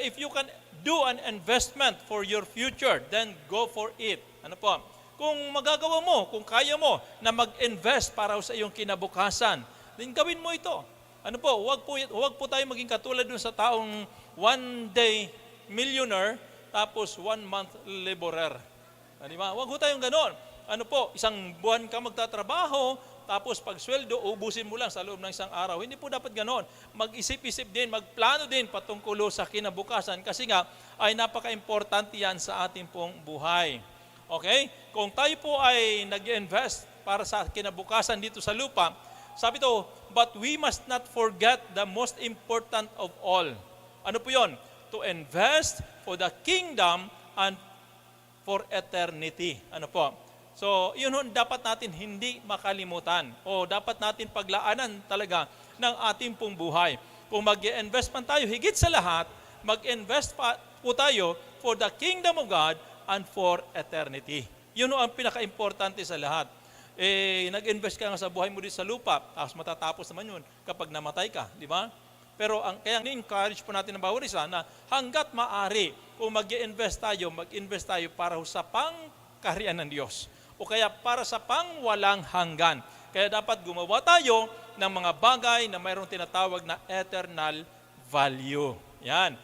If you can do an investment for your future, then go for it. Ano po? Kung magagawa mo, kung kaya mo na mag-invest para sa iyong kinabukasan, then gawin mo ito. Ano po? Huwag po tayo maging katulad dun sa taong one day millionaire tapos 1 month laborer. Di ba? Huwag po tayong ganon. Ano po? Isang buwan ka magtatrabaho, tapos pag sweldo, ubusin mo lang sa loob ng isang araw. Hindi po dapat ganon. Mag-isip-isip din, magplano din patungkulo sa kinabukasan kasi nga ay napaka-importante yan sa ating pong buhay. Okay? Kung tayo po ay nag-invest para sa kinabukasan dito sa lupa, sabi to, but we must not forget the most important of all. Ano po yon? To invest for the kingdom and for eternity. Ano po? So, yun dapat natin hindi makalimutan o dapat natin paglaanan talaga ng ating pong buhay. Kung mag-invest man tayo, higit sa lahat, mag-invest po tayo for the kingdom of God and for eternity. Yun ang pinaka-importante sa lahat. Nag-invest ka nga sa buhay mo dito sa lupa, tapos matatapos naman yun kapag namatay ka, di ba? Pero kaya ni-encourage po natin ng bawat isa na hanggat maaari, kung mag-invest tayo para sa pangkaharian ng Diyos. O kaya para sa pangwalang hanggan. Kaya dapat gumawa tayo ng mga bagay na mayroong tinatawag na eternal value. Yan.